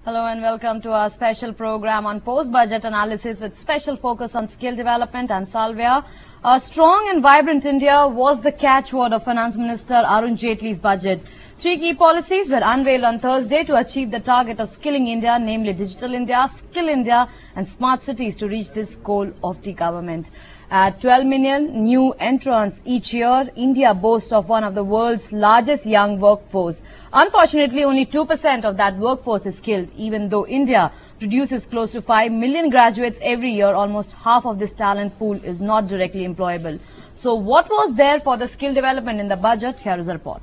Hello and welcome to our special program on post-budget analysis with special focus on skill development. I'm Salvia. A strong and vibrant India was the catchword of Finance Minister Arun Jaitley's budget. Three key policies were unveiled on Thursday to achieve the target of skilling India, namely Digital India, Skill India and Smart Cities to reach this goal of the government. At 12 million new entrants each year, India boasts of one of the world's largest young workforce. Unfortunately, only 2% of that workforce is skilled. Even though India produces close to 5 million graduates every year, almost half of this talent pool is not directly employable. So what was there for the skill development in the budget? Here is a report.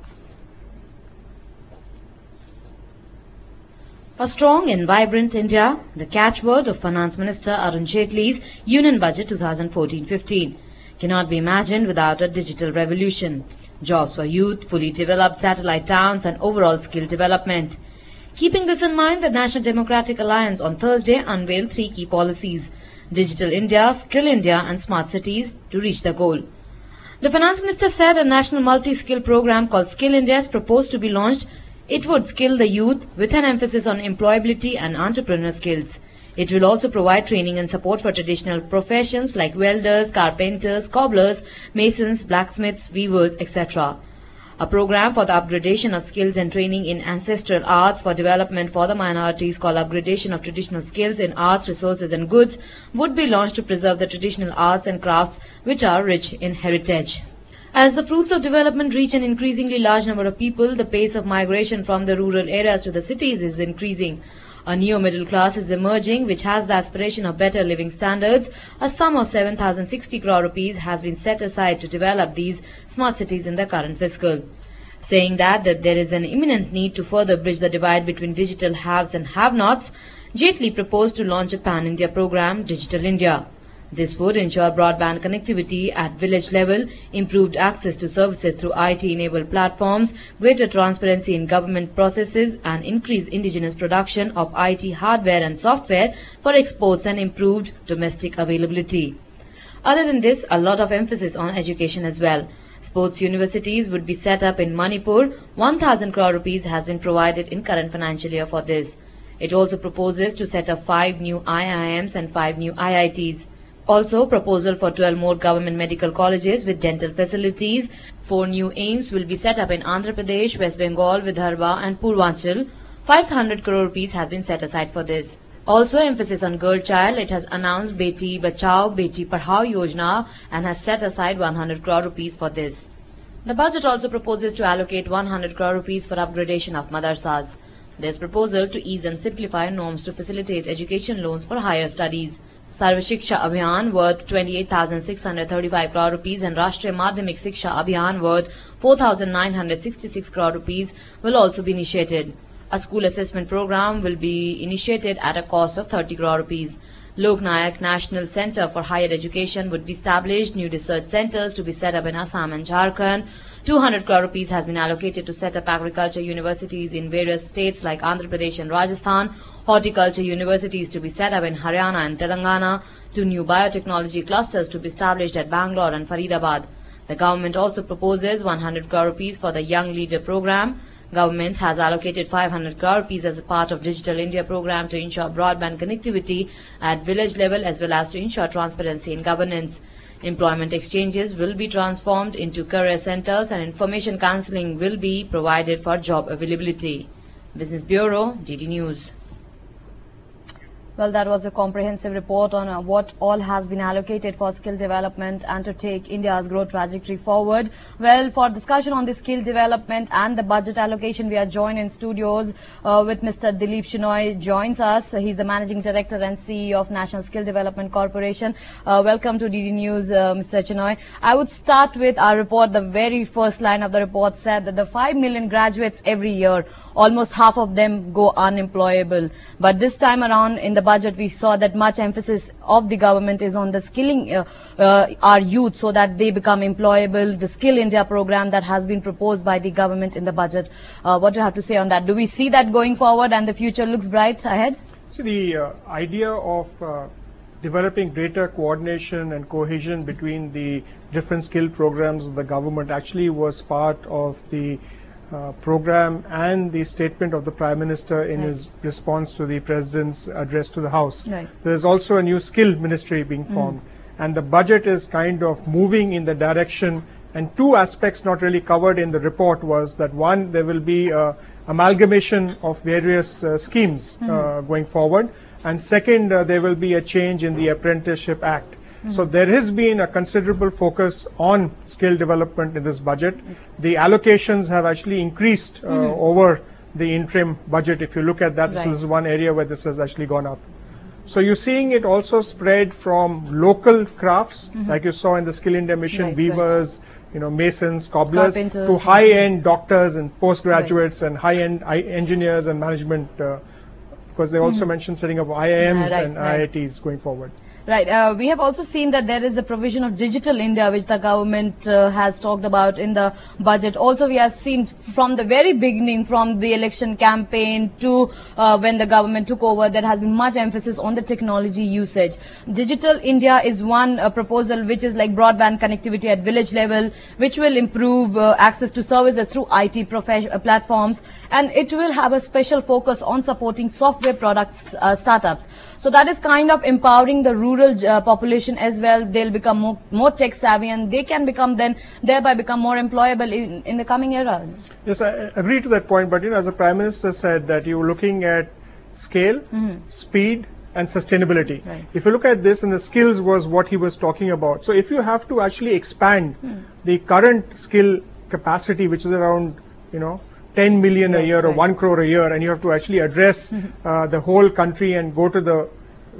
A strong and vibrant India, the catchword of Finance Minister Arun Jaitley's Union Budget 2014-15, cannot be imagined without a digital revolution, jobs for youth, fully developed satellite towns and overall skill development. Keeping this in mind, the National Democratic Alliance on Thursday unveiled three key policies: Digital India, Skill India and Smart Cities to reach the goal. The Finance Minister said a national multi-skill program called Skill India is proposed to be launched. It would skill the youth with an emphasis on employability and entrepreneur skills. It will also provide training and support for traditional professions like welders, carpenters, cobblers, masons, blacksmiths, weavers, etc. A program for the upgradation of skills and training in ancestral arts for development for the minorities called Upgradation of Traditional Skills in Arts, Resources and Goods would be launched to preserve the traditional arts and crafts which are rich in heritage. As the fruits of development reach an increasingly large number of people, the pace of migration from the rural areas to the cities is increasing. A neo-middle class is emerging which has the aspiration of better living standards. A sum of 7,060 crore rupees has been set aside to develop these smart cities in the current fiscal. Saying that there is an imminent need to further bridge the divide between digital haves and have-nots, Jaitley proposed to launch a pan-India program, Digital India. This would ensure broadband connectivity at village level, improved access to services through IT-enabled platforms, greater transparency in government processes and increased indigenous production of IT hardware and software for exports and improved domestic availability. Other than this, a lot of emphasis on education as well. Sports universities would be set up in Manipur. 1,000 crore rupees has been provided in current financial year for this. It also proposes to set up 5 new IIMs and 5 new IITs. Also, proposal for 12 more government medical colleges with dental facilities. 4 new AIIMS will be set up in Andhra Pradesh, West Bengal, Vidarbha and Purvanchal. 500 crore rupees has been set aside for this. Also, emphasis on girl child. It has announced Beti Bachao, Beti Padhao Yojana and has set aside 100 crore rupees for this. The budget also proposes to allocate 100 crore rupees for upgradation of madrasas. There is proposal to ease and simplify norms to facilitate education loans for higher studies. Sarva Shiksha Abhiyan worth 28,635 crore rupees and Rashtriya Madhyamik Shiksha Abhiyan worth 4,966 crore rupees will also be initiated. A school assessment program will be initiated at a cost of 30 crore rupees. Lok Nayak National Centre for Higher Education would be established. New research centres to be set up in Assam and Jharkhand. 200 crore rupees has been allocated to set up agriculture universities in various states like Andhra Pradesh and Rajasthan. Horticulture universities to be set up in Haryana and Telangana. 2 new biotechnology clusters to be established at Bangalore and Faridabad. The government also proposes 100 crore rupees for the Young Leader program. Government has allocated 500 crore rupees as a part of Digital India program to ensure broadband connectivity at village level as well as to ensure transparency in governance. Employment exchanges will be transformed into career centers and information counseling will be provided for job availability. Business Bureau, GT News. Well, that was a comprehensive report on what all has been allocated for skill development and to take India's growth trajectory forward. Well, for discussion on the skill development and the budget allocation, we are joined in studios with Mr. Dilip Chenoy joins us. He's the Managing Director and CEO of National Skill Development Corporation. Welcome to DD News, Mr. Chenoy. I would start with our report. The very first line of the report said that the 5 million graduates every year, almost half of them go unemployable. But this time around in the budget, we saw that much emphasis of the government is on the skilling our youth so that they become employable. The Skill India program that has been proposed by the government in the budget. What do you have to say on that? Do we see that going forward and the future looks bright ahead? So the idea of developing greater coordination and cohesion between the different skill programs of the government actually was part of the program and the statement of the Prime Minister in his response to the President's address to the House. Right. There is also a new skill ministry being formed, and the budget is kind of moving in the direction. And two aspects not really covered in the report was that one, there will be amalgamation of various schemes going forward, and second, there will be a change in the Apprenticeship Act. So there has been a considerable focus on skill development in this budget. The allocations have actually increased over the interim budget. If you look at that, this is one area where this has actually gone up. So you're seeing it also spread from local crafts, like you saw in the Skill India mission, weavers, masons, cobblers, carpenters, to high-end doctors and postgraduates and high-end engineers and management, because they also mentioned setting up IIMs and IITs going forward. Right. We have also seen that there is a provision of Digital India, which the government has talked about in the budget. Also, we have seen from the very beginning, from the election campaign to when the government took over, there has been much emphasis on the technology usage. Digital India is one proposal which is like broadband connectivity at village level, which will improve access to services through IT platforms, and it will have a special focus on supporting software products startups. So that is kind of empowering the rural population as well. They'll become more tech savvy, and they can become thereby become more employable in the coming era. Yes, I agree to that point, but as the Prime Minister said, that you're looking at scale, speed and sustainability. Right. If you look at this, and the skills was what he was talking about. So if you have to actually expand the current skill capacity, which is around 10 million a year or 1 crore a year, and you have to actually address the whole country and go to the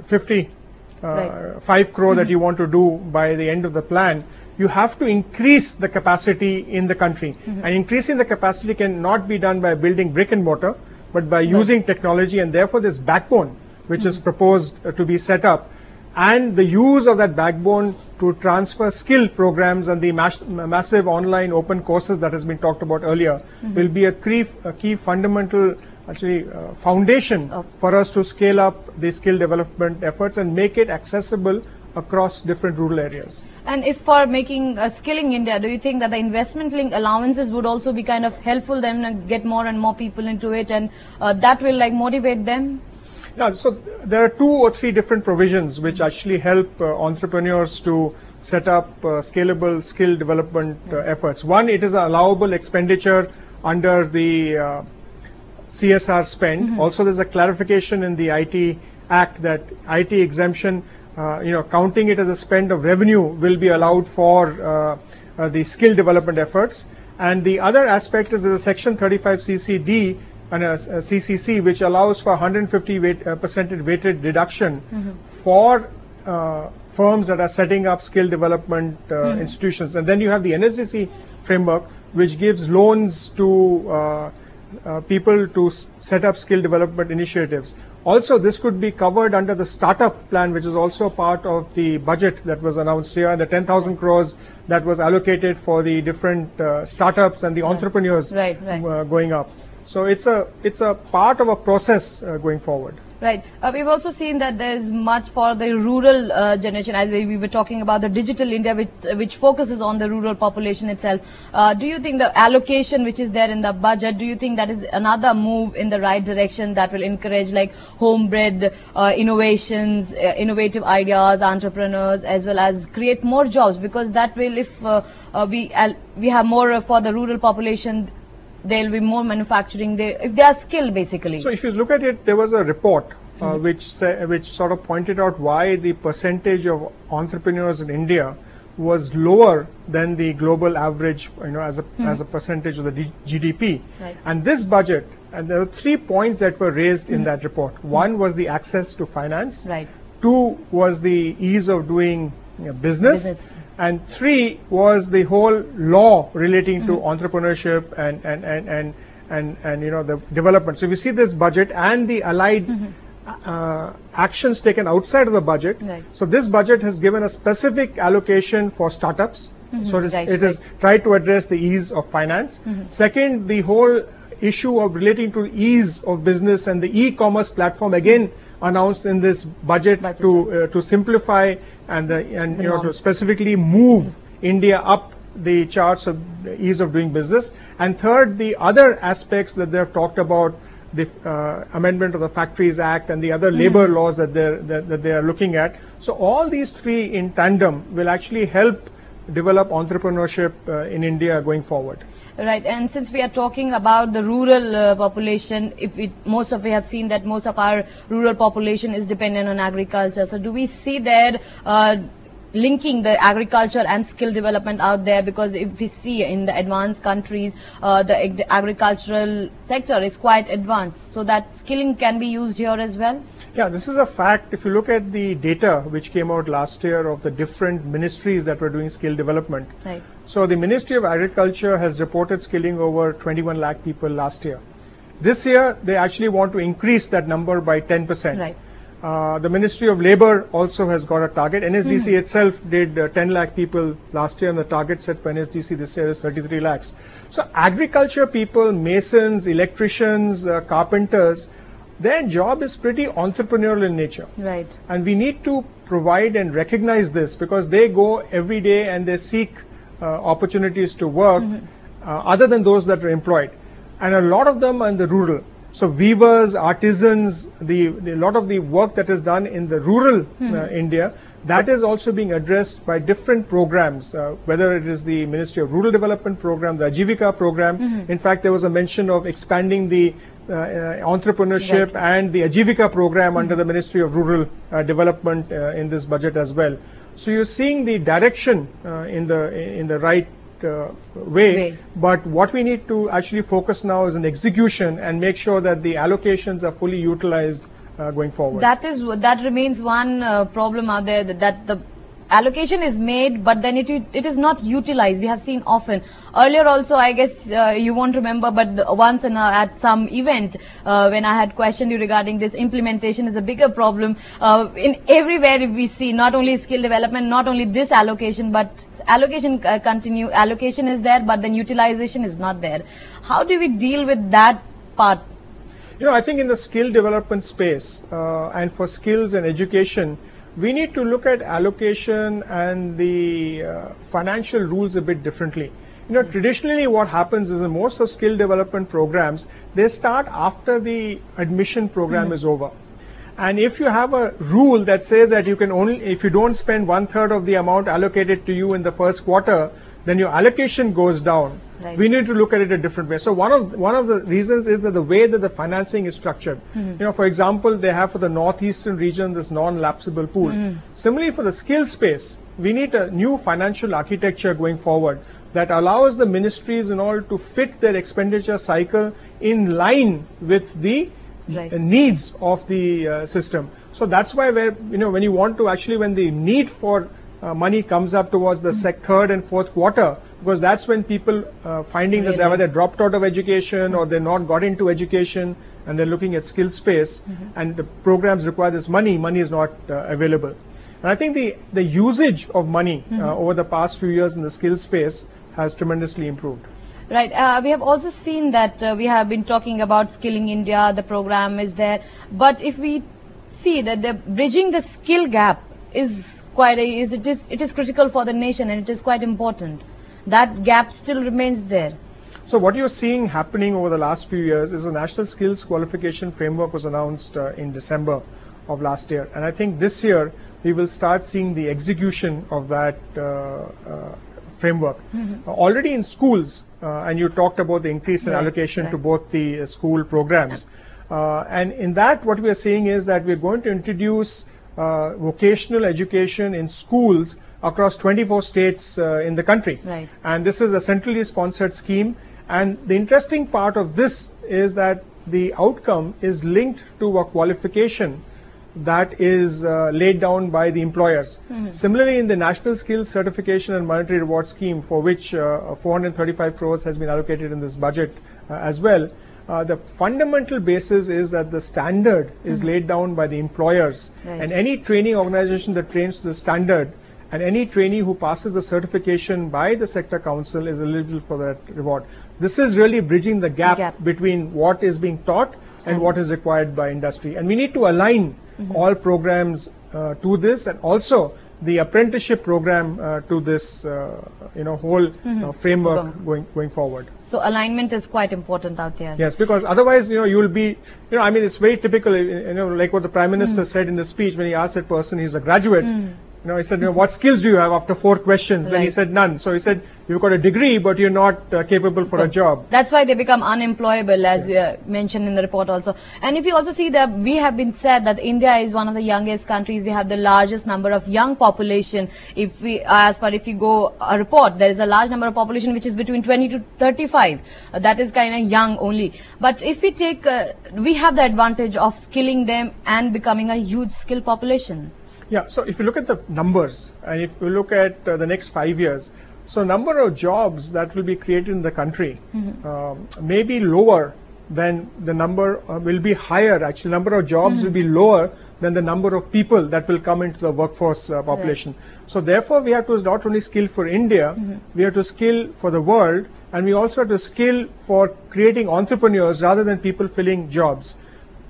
5 crore that you want to do by the end of the plan, you have to increase the capacity in the country. And increasing the capacity cannot be done by building brick and mortar, but by using technology, and therefore this backbone which is proposed to be set up, and the use of that backbone to transfer skill programs and the massive online open courses that has been talked about earlier will be a key fundamental foundation for us to scale up the skill development efforts and make it accessible across different rural areas. And if for making skilling India, do you think that the investment link allowances would also be kind of helpful them to get more and more people into it, and that will motivate them? Yeah, so there are 2 or 3 different provisions which actually help entrepreneurs to set up scalable skill development efforts. One, it is an allowable expenditure under the CSR spend. Also, there's a clarification in the IT Act that IT exemption, counting it as a spend of revenue, will be allowed for the skill development efforts. And the other aspect is the Section 35CCD and a CCC, which allows for 150% weighted deduction for firms that are setting up skill development institutions. And then you have the NSDC framework, which gives loans to people to set up skill development initiatives. Also, this could be covered under the startup plan, which is also part of the budget that was announced here, and the 10,000 crores that was allocated for the different startups and the entrepreneurs going up. So it's a part of a process going forward. Right. We've also seen that there's much for the rural generation, as we were talking about the Digital India, which focuses on the rural population itself. Do you think the allocation which is there in the budget, do you think that is another move in the right direction that will encourage homebred innovations, innovative ideas, entrepreneurs, as well as create more jobs? Because that will, if we have more for the rural population, there will be more manufacturing, if they are skilled basically. So if you look at it, there was a report which sort of pointed out why the percentage of entrepreneurs in India was lower than the global average, as a percentage of the GDP. Right. And this budget, and there were 3 points that were raised in that report. One was the access to finance. Right. 2 was the ease of doing business. And 3 was the whole law relating to entrepreneurship and the development. So we see this budget and the allied actions taken outside of the budget. Right. So this budget has given a specific allocation for startups. So it is tried to address the ease of finance. Second, the whole issue of relating to ease of business and the e-commerce platform, again announced in this budget to simplify and to specifically move India up the charts of ease of doing business. And third, the other aspects that they have talked about, the amendment of the Factories Act and the other labor laws that they are looking at. So all these three in tandem will actually help develop entrepreneurship in India going forward. Right, and since we are talking about the rural population, most of we have seen that most of our rural population is dependent on agriculture. So do we see there linking the agriculture and skill development out there? Because if we see in the advanced countries, the agricultural sector is quite advanced, so that skilling can be used here as well. Yeah, this is a fact. If you look at the data which came out last year of the different ministries that were doing skill development. Right. So the Ministry of Agriculture has reported skilling over 21 lakh people last year. This year, they actually want to increase that number by 10%. Right. The Ministry of Labor also has got a target. NSDC itself did 10 lakh people last year, and the target set for NSDC this year is 33 lakhs. So agriculture people, masons, electricians, carpenters, their job is pretty entrepreneurial in nature. Right. And we need to provide and recognize this, because they go every day and they seek opportunities to work other than those that are employed. And a lot of them are in the rural. So weavers, artisans, a lot of the work that is done in the rural India, that is also being addressed by different programs, whether it is the Ministry of Rural Development program, the Ajivika program. In fact, there was a mention of expanding the entrepreneurship and the Ajivika program under the Ministry of Rural Development in this budget as well. So you're seeing the direction in the right way, but what we need to actually focus now is on execution and make sure that the allocations are fully utilized going forward. That remains one problem out there, that the allocation is made, but then it is not utilized. We have seen often. Earlier also, I guess you won't remember, but once at some event when I had questioned you regarding this, implementation is a bigger problem in everywhere. We see not only skill development, not only this allocation, but allocation allocation is there, but then utilization is not there. How do we deal with that part? You know, I think in the skill development space and for skills and education, we need to look at allocation and the financial rules a bit differently. You know, traditionally what happens is in most of skill development programs, they start after the admission program is over. And if you have a rule that says that you can only, if you don't spend 1/3 of the amount allocated to you in the first quarter, then your allocation goes down. Right. We need to look at it a different way. So one of the reasons is that the way that the financing is structured. You know, for example, they have for the northeastern region this non-lapsable pool. Similarly, for the skill space, we need a new financial architecture going forward that allows the ministries in order to fit their expenditure cycle in line with the needs of the system. So that's why when you want to actually, when the need for money comes up towards the third and fourth quarter, because that's when people finding that they've either dropped out of education or they're not got into education and they're looking at skill space and the programs require this money is not available. And I think the usage of money over the past few years in the skill space has tremendously improved. Right. We have also seen that we have been talking about Skilling India, the program is there. But if we see that the bridging the skill gap is it is critical for the nation, and it is quite important. That gap still remains there. So what you're seeing happening over the last few years is a National Skills Qualification Framework was announced in December of last year. And I think this year we will start seeing the execution of that framework. Already in schools, and you talked about the increase in allocation to both the school programs. And in that, what we are seeing is that we're going to introduce vocational education in schools across 24 states in the country. Right. And this is a centrally sponsored scheme. And the interesting part of this is that the outcome is linked to a qualification that is laid down by the employers. Similarly, in the National Skills Certification and Monetary Reward Scheme, for which 435 crores has been allocated in this budget as well, the fundamental basis is that the standard is laid down by the employers, and any training organization that trains to the standard and any trainee who passes the certification by the sector council is eligible for that reward. This is really bridging the gap between what is being taught and what is required by industry, and we need to align all programs to this, and also the apprenticeship program to this whole framework going forward. So alignment is quite important out there. Yes, because otherwise you will be I mean, it's very typical, like what the Prime Minister said in the speech when he asked that person, he's a graduate. He said, what skills do you have after 4 questions? And he said none. So he said, you've got a degree, but you're not capable for a job. That's why they become unemployable, as we mentioned in the report also. And if you also see that we have been said that India is one of the youngest countries. We have the largest number of young population. If you go a report, there is a large number of population which is between 20 to 35. That is kind of young only. But if we take, we have the advantage of skilling them and becoming a huge skill population. Yeah, so if you look at the numbers, and if you look at the next 5 years, so number of jobs that will be created in the country may be lower than the number, will be higher actually, number of jobs will be lower than the number of people that will come into the workforce population. So therefore we have to not only skill for India, we have to skill for the world, and we also have to skill for creating entrepreneurs rather than people filling jobs.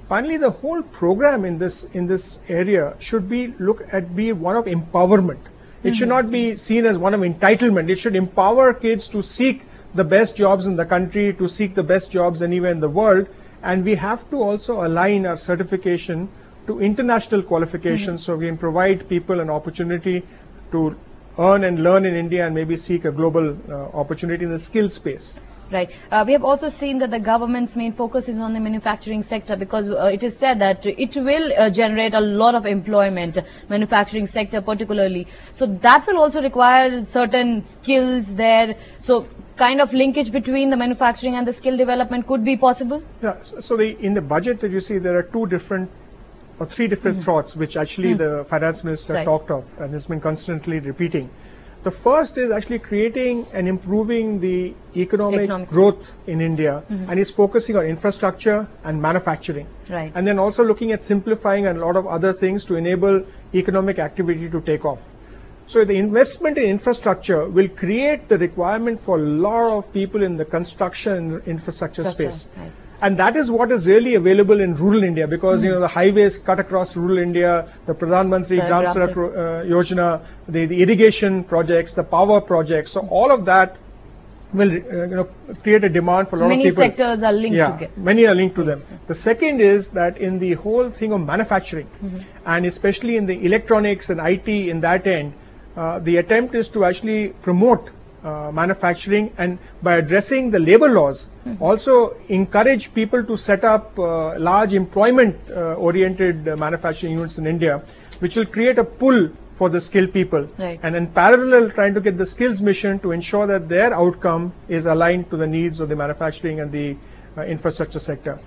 Finally, the whole program in this area should be one of empowerment. It should not be seen as one of entitlement. It should empower kids to seek the best jobs in the country, to seek the best jobs anywhere in the world, and we have to also align our certification to international qualifications so we can provide people an opportunity to earn and learn in India and maybe seek a global opportunity in the skill space. Right. We have also seen that the government's main focus is on the manufacturing sector, because it is said that it will generate a lot of employment, manufacturing sector particularly. So that will also require certain skills there. So kind of linkage between the manufacturing and the skill development could be possible? Yeah. So in the budget that you see, there are 2 different or 3 different thoughts which actually the finance minister talked of and has been constantly repeating. The first is actually creating and improving the economic growth in India, and is focusing on infrastructure and manufacturing. Right. And then also looking at simplifying and a lot of other things to enable economic activity to take off. So the investment in infrastructure will create the requirement for a lot of people in the construction and infrastructure space. Right. And that is what is really available in rural India, because the highways cut across rural India, the Pradhan Mantri Gram Sadak Yojana, the irrigation projects, the power projects. So all of that will create a demand for a lot of people. Many sectors are linked together. Many are linked to them. The second is that in the whole thing of manufacturing, and especially in the electronics and IT in that end, the attempt is to actually promote manufacturing, and by addressing the labor laws, also encourage people to set up large employment oriented manufacturing units in India, which will create a pull for the skilled people. Right. And in parallel, trying to get the skills mission to ensure that their outcome is aligned to the needs of the manufacturing and the infrastructure sector.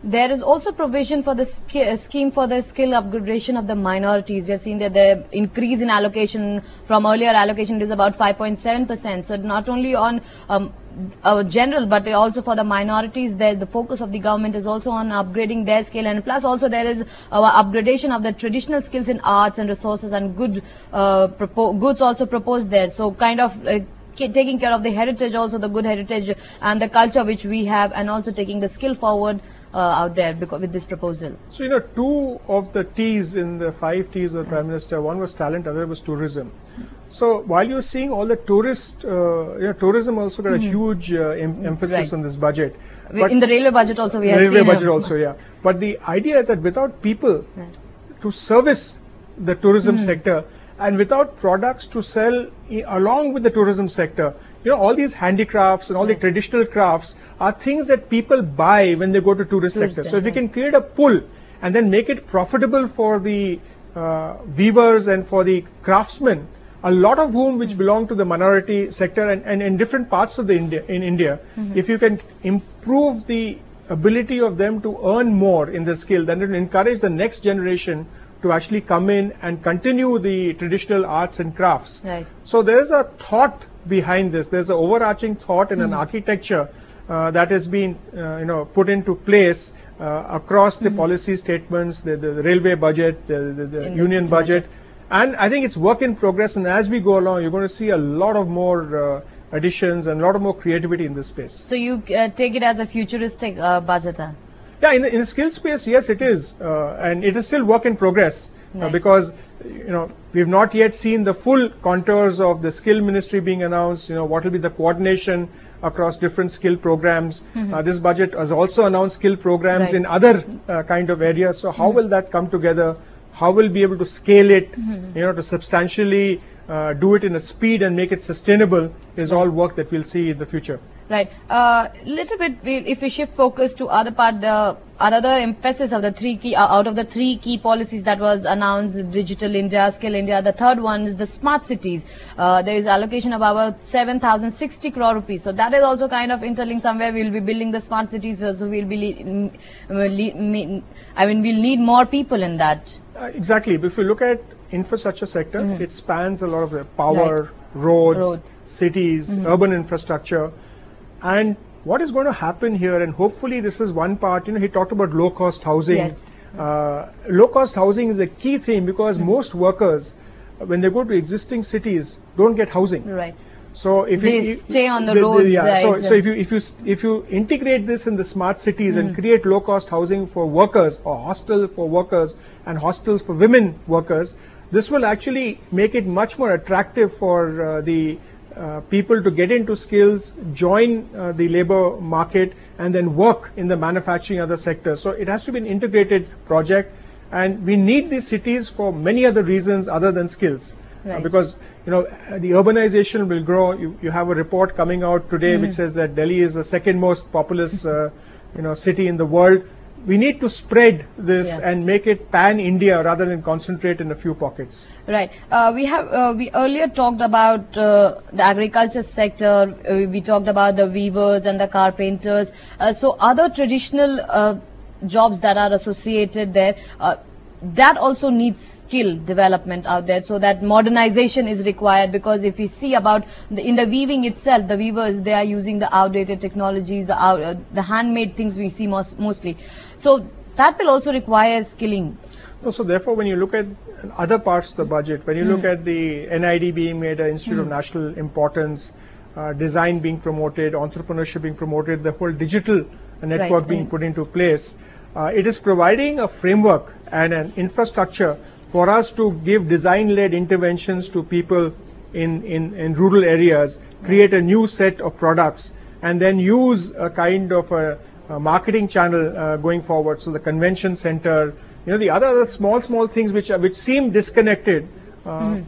There is also provision for the scheme for the skill upgradation of the minorities. We have seen that the increase in allocation from earlier allocation is about 5.7%. So not only on general, but also for the minorities, the focus of the government is also on upgrading their skill, and plus also there is upgradation of the traditional skills in arts and resources, and goods also proposed there. So kind of taking care of the heritage, also the good heritage and the culture which we have, and also taking the skill forward out there with this proposal. So 2 of the T's in the 5 T's of the Prime Minister, one was talent, other was tourism. So while you're seeing all the tourism also got a huge emphasis on this budget. But in the railway budget also we have seen. Railway budget also, yeah. But the idea is that without people to service the tourism sector, and without products to sell along with the tourism sector, all these handicrafts and all the traditional crafts are things that people buy when they go to tourist sector. So if we can create a pull and then make it profitable for the weavers and for the craftsmen, a lot of whom which belong to the minority sector and in different parts of the India, if you can improve the ability of them to earn more in the skill, then it will encourage the next generation to actually come in and continue the traditional arts and crafts. Right. So there is a thought behind this. There's an overarching thought and an architecture that has been put into place across the policy statements, the railway budget, the union budget. And I think it's work in progress, and as we go along, you're going to see a lot of more additions and a lot of more creativity in this space. So you take it as a futuristic budget? Yeah, in the skill space, yes, it is, and it is still work in progress. Right. Because we've not yet seen the full contours of the skill ministry being announced. What will be the coordination across different skill programs. This budget has also announced skill programs in other kind of areas. So how will that come together? How will we be able to scale it, to substantially do it in a speed and make it sustainable is all work that we'll see in the future. Right. Little bit, if we shift focus to other part, the another emphasis of the three key, out of the three key policies that was announced, Digital India, Skill India, the third one is the smart cities. There is allocation of about 7,060 crore rupees. So that is also kind of interlinked somewhere. We'll be building the smart cities, so we'll be, we'll need more people in that. Exactly. But if you look at infrastructure sector, it spans a lot of the power, roads, cities, urban infrastructure. And what is going to happen here, and hopefully this is one part, he talked about low-cost housing. Yes. Low-cost housing is a key thing because most workers, when they go to existing cities, don't get housing. Right. So if they stay on the roads. So if you integrate this in the smart cities and create low-cost housing for workers, or hostel for workers and hostels for women workers, this will actually make it much more attractive for the people to get into skills, join the labor market, and then work in the manufacturing other sectors. So it has to be an integrated project, and we need these cities for many other reasons other than skills. Right. Because the urbanization will grow. You have a report coming out today which says that Delhi is the second most populous city in the world. We need to spread this and make it pan-India rather than concentrate in a few pockets. Right. We earlier talked about the agriculture sector. We talked about the weavers and the carpenters. So other traditional jobs that are associated there, that also needs skill development out there, so that modernization is required. Because if we see about in the weaving itself, the weavers, they are using the outdated technologies, the handmade things we see mostly. So that will also require skilling. So therefore, when you look at other parts of the budget, when you look at the NID being made an institute of national importance, design being promoted, entrepreneurship being promoted, the whole digital network being put into place, it is providing a framework and an infrastructure for us to give design-led interventions to people in rural areas, create a new set of products, and then use a kind of a marketing channel going forward. So the convention center, the other small things which seem disconnected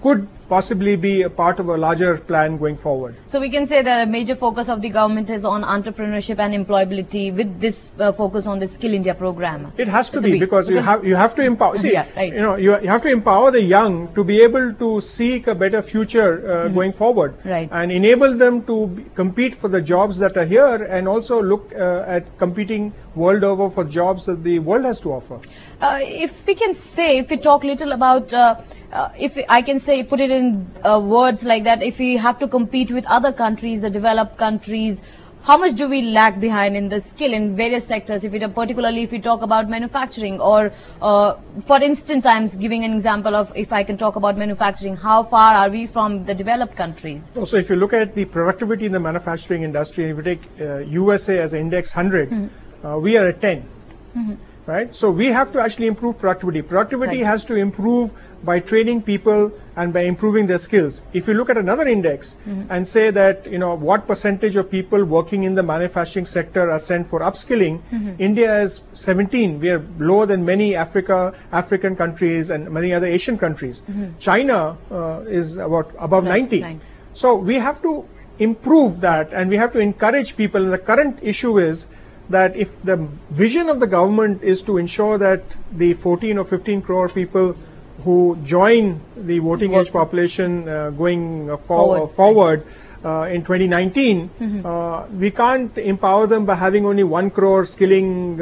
could possibly be a part of a larger plan going forward. So we can say the major focus of the government is on entrepreneurship and employability, with this focus on the Skill India program. It has to be, because you have to empower. See, you have to empower the young to be able to seek a better future going forward, and enable them to compete for the jobs that are here, and also look at competing world over for jobs that the world has to offer. If we talk little about, if I can say, put it in words like that, if we have to compete with other countries, the developed countries, how much do we lag behind in the skill in various sectors? Particularly if we talk about manufacturing, or for instance, I'm giving an example of, if I can talk about manufacturing, how far are we from the developed countries? So if you look at the productivity in the manufacturing industry, if you take USA as an index 100, we are at 10. Right? So we have to actually improve productivity. Productivity has to improve by training people and by improving their skills. If you look at another index and say that, what percentage of people working in the manufacturing sector are sent for upskilling, India is 17. We are lower than many African countries and many other Asian countries. China is above 90. So we have to improve that, and we have to encourage people. And the current issue is that if the vision of the government is to ensure that the 14 or 15 crore people who join the voting age population going forward in 2019, we can't empower them by having only 1 crore skilling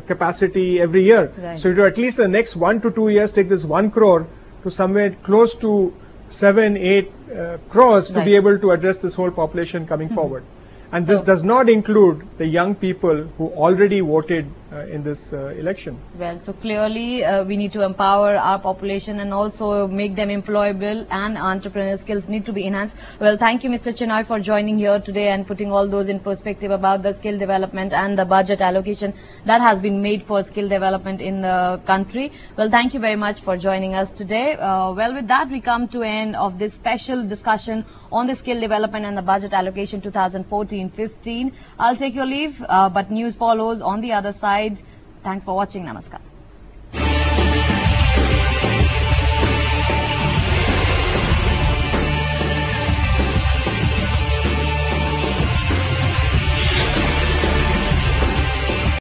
capacity every year. So to at least the next 1 to 2 years take this 1 crore to somewhere close to 7-8 crores to be able to address this whole population coming forward. And this does not include the young people who already voted in this election. Well, so clearly we need to empower our population and also make them employable, and entrepreneurial skills need to be enhanced. Well, thank you, Mr. Chenoy, for joining here today and putting all those in perspective about the skill development and the budget allocation that has been made for skill development in the country. Well, thank you very much for joining us today. Well, with that, we come to end of this special discussion on the skill development and the budget allocation 2014-15. I'll take your leave, but news follows on the other side. Thanks for watching. Namaskar.